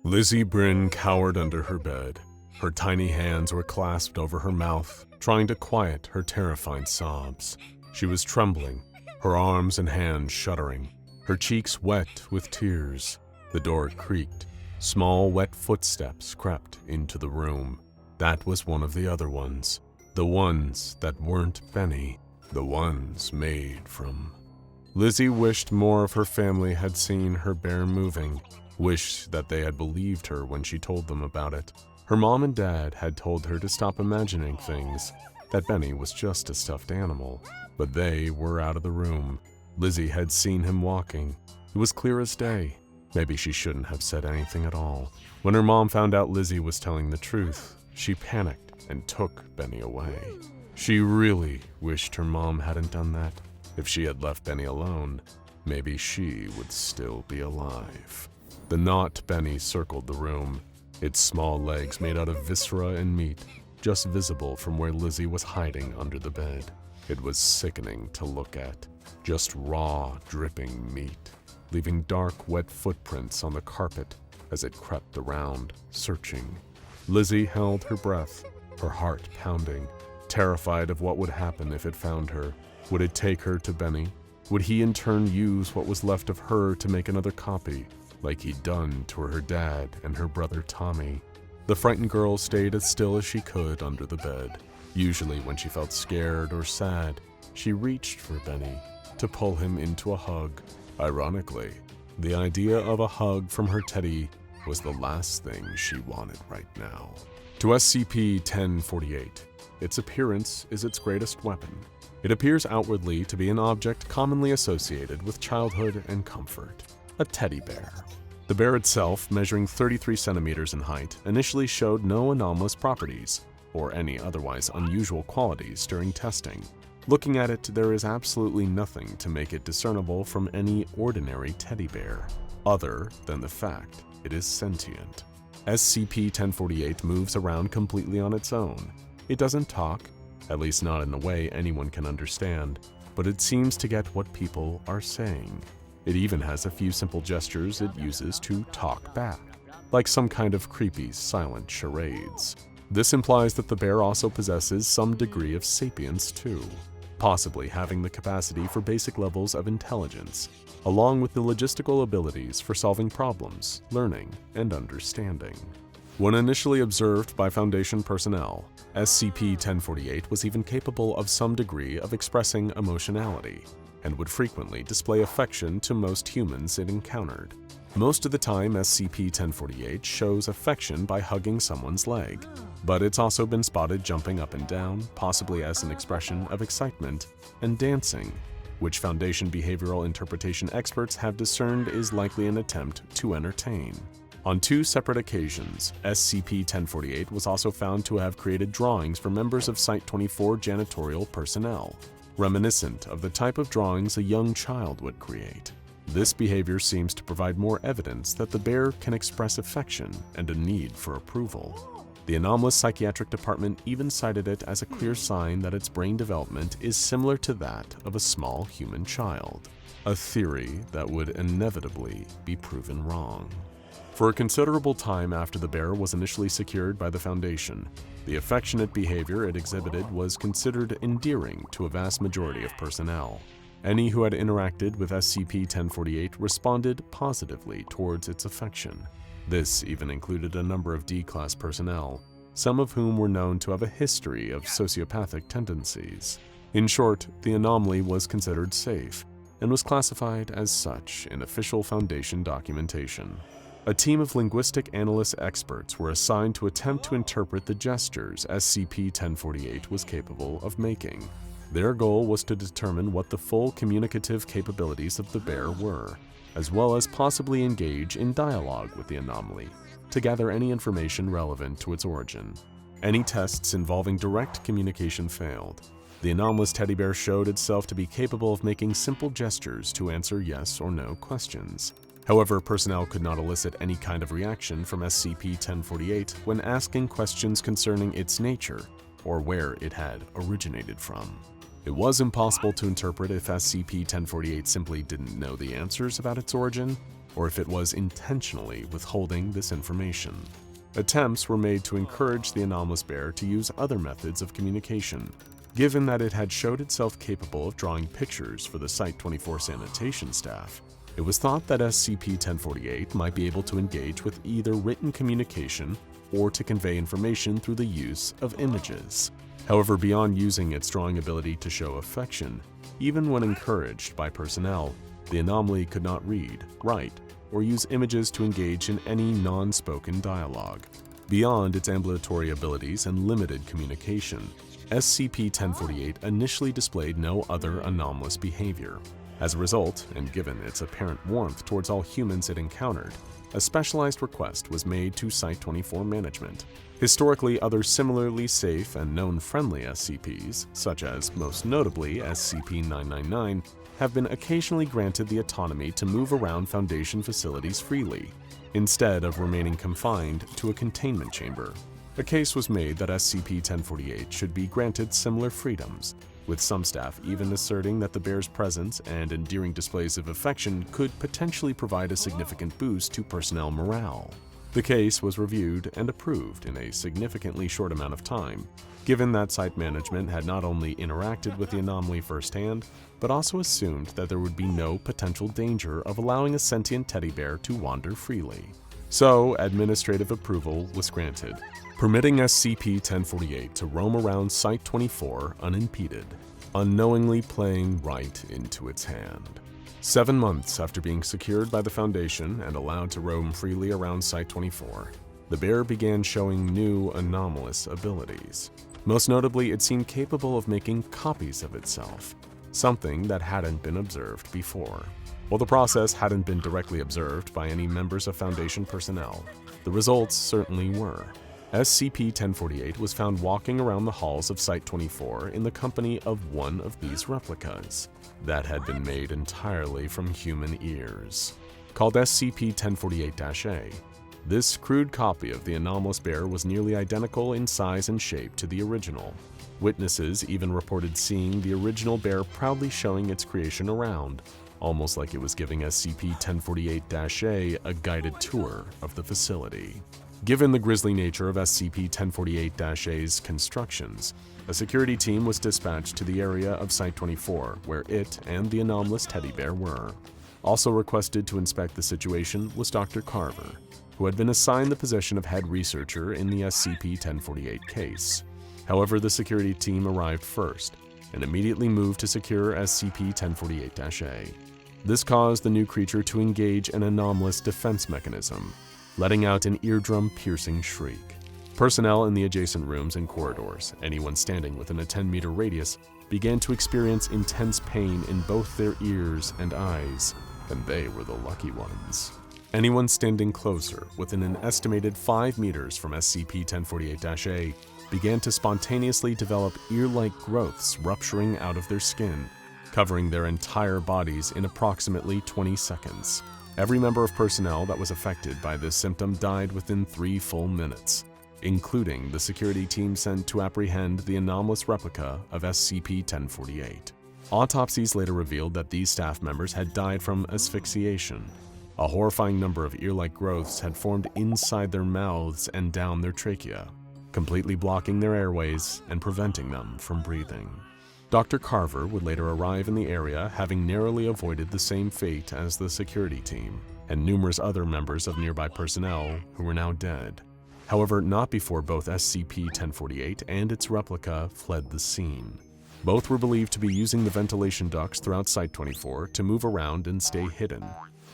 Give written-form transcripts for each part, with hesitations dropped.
Lizzie Bryn cowered under her bed. Her tiny hands were clasped over her mouth, trying to quiet her terrifying sobs. She was trembling, her arms and hands shuddering, her cheeks wet with tears. The door creaked. Small, wet footsteps crept into the room. That was one of the other ones. The ones that weren't Benny. The ones made from... Lizzie wished more of her family had seen her bear moving. Wished that they had believed her when she told them about it. Her mom and dad had told her to stop imagining things, that Benny was just a stuffed animal. But they were out of the room. Lizzie had seen him walking. It was clear as day. Maybe she shouldn't have said anything at all. When her mom found out Lizzie was telling the truth, she panicked and took Benny away. She really wished her mom hadn't done that. If she had left Benny alone, maybe she would still be alive. The not Benny circled the room, its small legs made out of viscera and meat, just visible from where Lizzie was hiding under the bed. It was sickening to look at, just raw, dripping meat, leaving dark, wet footprints on the carpet as it crept around, searching. Lizzie held her breath, her heart pounding, terrified of what would happen if it found her. Would it take her to Benny? Would he in turn use what was left of her to make another copy, like he'd done to her dad and her brother Tommy? The frightened girl stayed as still as she could under the bed. Usually when she felt scared or sad, she reached for Benny to pull him into a hug. Ironically, the idea of a hug from her teddy was the last thing she wanted right now. To SCP-1048, its appearance is its greatest weapon. It appears outwardly to be an object commonly associated with childhood and comfort, a teddy bear. The bear itself, measuring 33 centimeters in height, initially showed no anomalous properties or any otherwise unusual qualities during testing. Looking at it, there is absolutely nothing to make it discernible from any ordinary teddy bear, other than the fact it is sentient. SCP-1048 moves around completely on its own. It doesn't talk, at least not in a way anyone can understand, but it seems to get what people are saying. It even has a few simple gestures it uses to talk back, like some kind of creepy, silent charades. This implies that the bear also possesses some degree of sapience too, possibly having the capacity for basic levels of intelligence, along with the logistical abilities for solving problems, learning, and understanding. When initially observed by Foundation personnel, SCP-1048 was even capable of some degree of expressing emotionality, and would frequently display affection to most humans it encountered. Most of the time, SCP-1048 shows affection by hugging someone's leg, but it's also been spotted jumping up and down, possibly as an expression of excitement, and dancing, which Foundation behavioral interpretation experts have discerned is likely an attempt to entertain. On 2 separate occasions, SCP-1048 was also found to have created drawings for members of Site-24 janitorial personnel, reminiscent of the type of drawings a young child would create. This behavior seems to provide more evidence that the bear can express affection and a need for approval. The anomalous psychiatric department even cited it as a clear sign that its brain development is similar to that of a small human child, a theory that would inevitably be proven wrong. For a considerable time after the bear was initially secured by the Foundation, the affectionate behavior it exhibited was considered endearing to a vast majority of personnel. Any who had interacted with SCP-1048 responded positively towards its affection. This even included a number of D-Class personnel, some of whom were known to have a history of sociopathic tendencies. In short, the anomaly was considered safe, and was classified as such in official Foundation documentation. A team of linguistic analyst experts were assigned to attempt to interpret the gestures SCP-1048 was capable of making. Their goal was to determine what the full communicative capabilities of the bear were, as well as possibly engage in dialogue with the anomaly to gather any information relevant to its origin. Any tests involving direct communication failed. The anomalous teddy bear showed itself to be capable of making simple gestures to answer yes or no questions. However, personnel could not elicit any kind of reaction from SCP-1048 when asking questions concerning its nature or where it had originated from. It was impossible to interpret if SCP-1048 simply didn't know the answers about its origin, or if it was intentionally withholding this information. Attempts were made to encourage the anomalous bear to use other methods of communication. Given that it had showed itself capable of drawing pictures for the Site-24 sanitation staff, it was thought that SCP-1048 might be able to engage with either written communication or to convey information through the use of images. However, beyond using its drawing ability to show affection, even when encouraged by personnel, the anomaly could not read, write, or use images to engage in any non-spoken dialogue. Beyond its ambulatory abilities and limited communication, SCP-1048 initially displayed no other anomalous behavior. As a result, and given its apparent warmth towards all humans it encountered, a specialized request was made to Site-24 management. Historically, other similarly safe and known friendly SCPs, such as most notably SCP-999, have been occasionally granted the autonomy to move around Foundation facilities freely, instead of remaining confined to a containment chamber. A case was made that SCP-1048 should be granted similar freedoms, with some staff even asserting that the bear's presence and endearing displays of affection could potentially provide a significant boost to personnel morale. The case was reviewed and approved in a significantly short amount of time, given that site management had not only interacted with the anomaly firsthand, but also assumed that there would be no potential danger of allowing a sentient teddy bear to wander freely. So, administrative approval was granted, permitting SCP-1048 to roam around Site-24 unimpeded, unknowingly playing right into its hand. 7 months after being secured by the Foundation and allowed to roam freely around Site-24, the bear began showing new anomalous abilities. Most notably, it seemed capable of making copies of itself, something that hadn't been observed before. While the process hadn't been directly observed by any members of Foundation personnel, the results certainly were. SCP-1048 was found walking around the halls of Site-24 in the company of one of these replicas that had been made entirely from human ears. Called SCP-1048-A, this crude copy of the anomalous bear was nearly identical in size and shape to the original. Witnesses even reported seeing the original bear proudly showing its creation around, almost like it was giving SCP-1048-A a guided tour of the facility. Given the grisly nature of SCP-1048-A's constructions, a security team was dispatched to the area of Site-24 where it and the anomalous teddy bear were. Also requested to inspect the situation was Dr. Carver, who had been assigned the position of head researcher in the SCP-1048 case. However, the security team arrived first and immediately moved to secure SCP-1048-A. This caused the new creature to engage an anomalous defense mechanism, letting out an eardrum-piercing shriek. Personnel in the adjacent rooms and corridors, anyone standing within a 10-meter radius, began to experience intense pain in both their ears and eyes, and they were the lucky ones. Anyone standing closer, within an estimated 5 meters from SCP-1048-A, began to spontaneously develop ear-like growths rupturing out of their skin, covering their entire bodies in approximately 20 seconds. Every member of personnel that was affected by this symptom died within 3 full minutes, including the security team sent to apprehend the anomalous replica of SCP-1048. Autopsies later revealed that these staff members had died from asphyxiation. A horrifying number of ear-like growths had formed inside their mouths and down their trachea, completely blocking their airways and preventing them from breathing. Dr. Carver would later arrive in the area, having narrowly avoided the same fate as the security team and numerous other members of nearby personnel who were now dead. However, not before both SCP-1048 and its replica fled the scene. Both were believed to be using the ventilation ducts throughout Site-24 to move around and stay hidden.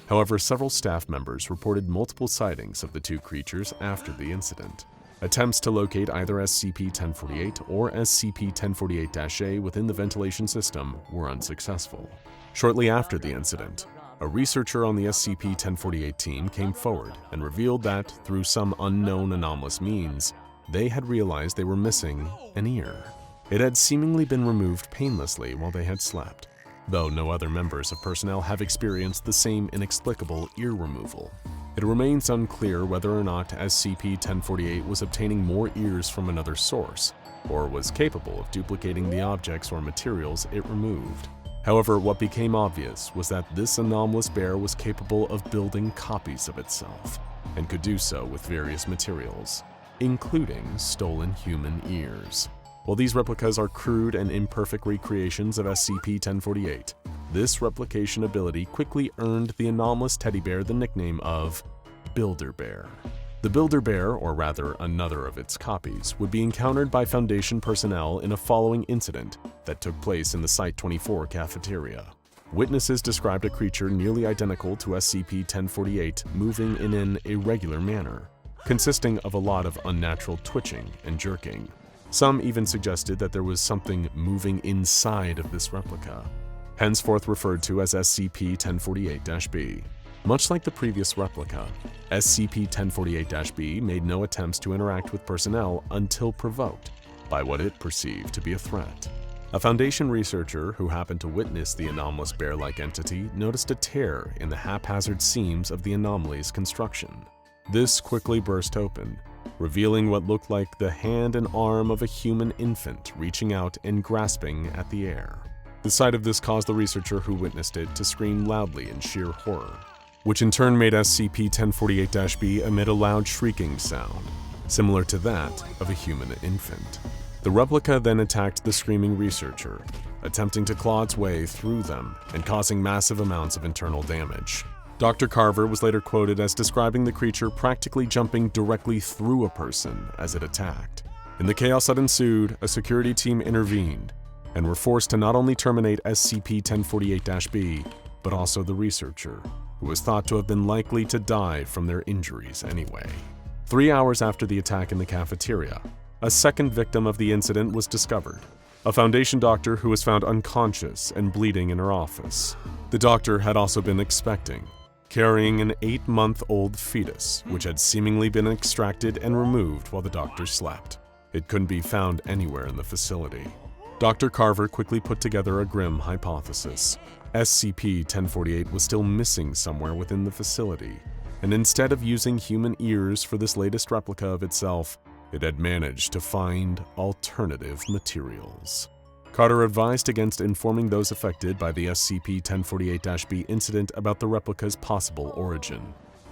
However, several staff members reported multiple sightings of the two creatures after the incident. Attempts to locate either SCP-1048 or SCP-1048-A within the ventilation system were unsuccessful. Shortly after the incident, a researcher on the SCP-1048 team came forward and revealed that, through some unknown anomalous means, they had realized they were missing an ear. It had seemingly been removed painlessly while they had slept, though no other members of personnel have experienced the same inexplicable ear removal. It remains unclear whether or not SCP-1048 was obtaining more ears from another source, or was capable of duplicating the objects or materials it removed. However, what became obvious was that this anomalous bear was capable of building copies of itself, and could do so with various materials, including stolen human ears. While these replicas are crude and imperfect recreations of SCP-1048, this replication ability quickly earned the anomalous teddy bear the nickname of Builder Bear. The Builder Bear, or rather another of its copies, would be encountered by Foundation personnel in a following incident that took place in the Site-24 cafeteria. Witnesses described a creature nearly identical to SCP-1048 moving in an irregular manner, consisting of a lot of unnatural twitching and jerking. Some even suggested that there was something moving inside of this replica, henceforth referred to as SCP-1048-B. Much like the previous replica, SCP-1048-B made no attempts to interact with personnel until provoked by what it perceived to be a threat. A Foundation researcher who happened to witness the anomalous bear-like entity noticed a tear in the haphazard seams of the anomaly's construction. This quickly burst open, revealing what looked like the hand and arm of a human infant reaching out and grasping at the air. The sight of this caused the researcher who witnessed it to scream loudly in sheer horror, which in turn made SCP-1048-B emit a loud shrieking sound, similar to that of a human infant. The replica then attacked the screaming researcher, attempting to claw its way through them and causing massive amounts of internal damage. Dr. Carver was later quoted as describing the creature practically jumping directly through a person as it attacked. In the chaos that ensued, a security team intervened and were forced to not only terminate SCP-1048-B, but also the researcher, who was thought to have been likely to die from their injuries anyway. 3 hours after the attack in the cafeteria, a second victim of the incident was discovered, a Foundation doctor who was found unconscious and bleeding in her office. The doctor had also been expecting, carrying an 8-month-old fetus, which had seemingly been extracted and removed while the doctor slept. It couldn't be found anywhere in the facility. Dr. Carver quickly put together a grim hypothesis. SCP-1048 was still missing somewhere within the facility, and instead of using human ears for this latest replica of itself, it had managed to find alternative materials. Carter advised against informing those affected by the SCP-1048-B incident about the replica's possible origin.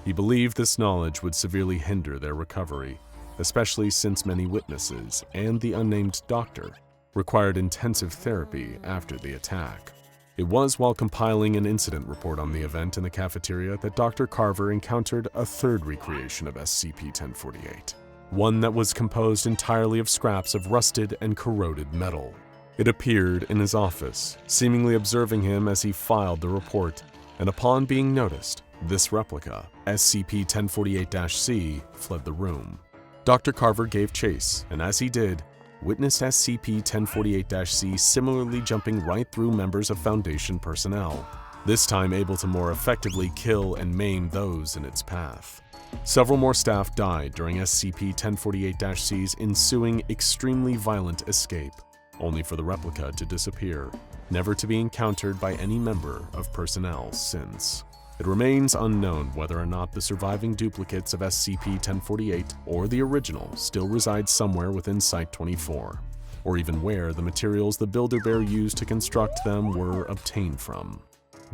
He believed this knowledge would severely hinder their recovery, especially since many witnesses and the unnamed doctor required intensive therapy after the attack. It was while compiling an incident report on the event in the cafeteria that Dr. Carver encountered a third recreation of SCP-1048, one that was composed entirely of scraps of rusted and corroded metal. It appeared in his office, seemingly observing him as he filed the report, and upon being noticed, this replica, SCP-1048-C, fled the room. Dr. Carver gave chase, and as he did, witnessed SCP-1048-C similarly jumping right through members of Foundation personnel, this time able to more effectively kill and maim those in its path. Several more staff died during SCP-1048-C's ensuing extremely violent escape, only for the replica to disappear, never to be encountered by any member of personnel since. It remains unknown whether or not the surviving duplicates of SCP-1048 or the original still reside somewhere within Site-24, or even where the materials the Builder Bear used to construct them were obtained from.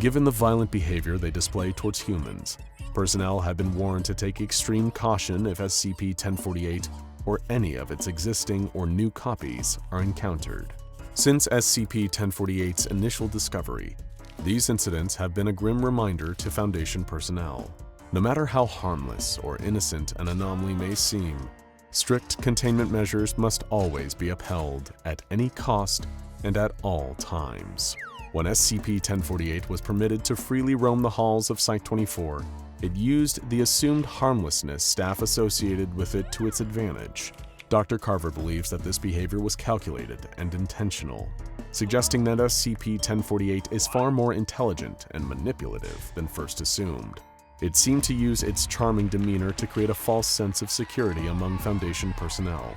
Given the violent behavior they display towards humans, personnel have been warned to take extreme caution if SCP-1048 or any of its existing or new copies are encountered. Since SCP-1048's initial discovery, these incidents have been a grim reminder to Foundation personnel. No matter how harmless or innocent an anomaly may seem, strict containment measures must always be upheld at any cost and at all times. When SCP-1048 was permitted to freely roam the halls of Site-24, it used the assumed harmlessness staff associated with it to its advantage. Dr. Carver believes that this behavior was calculated and intentional, suggesting that SCP-1048 is far more intelligent and manipulative than first assumed. It seemed to use its charming demeanor to create a false sense of security among Foundation personnel.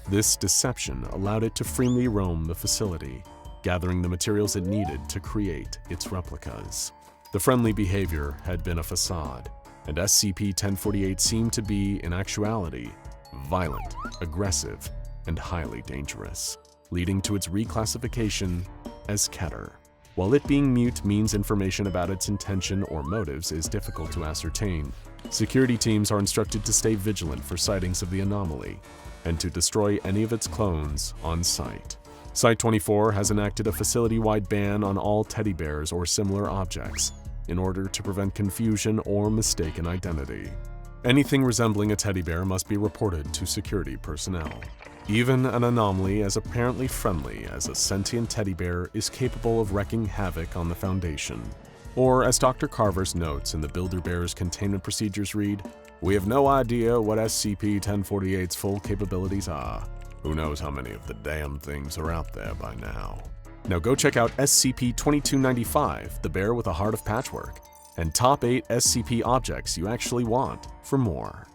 This deception allowed it to freely roam the facility, gathering the materials it needed to create its replicas. The friendly behavior had been a facade. and SCP-1048 seemed to be, in actuality, violent, aggressive, and highly dangerous, leading to its reclassification as Keter. While it being mute means information about its intention or motives is difficult to ascertain, security teams are instructed to stay vigilant for sightings of the anomaly and to destroy any of its clones on site. Site-24 has enacted a facility-wide ban on all teddy bears or similar objects in order to prevent confusion or mistaken identity. Anything resembling a teddy bear must be reported to security personnel. Even an anomaly as apparently friendly as a sentient teddy bear is capable of wreaking havoc on the Foundation. Or, as Dr. Carver's notes in the Builder-Bear's containment procedures read, "We have no idea what SCP-1048's full capabilities are. Who knows how many of the damn things are out there by now." Now go check out SCP-2295, the bear with a heart of patchwork, and top 8 SCP objects you actually want for more.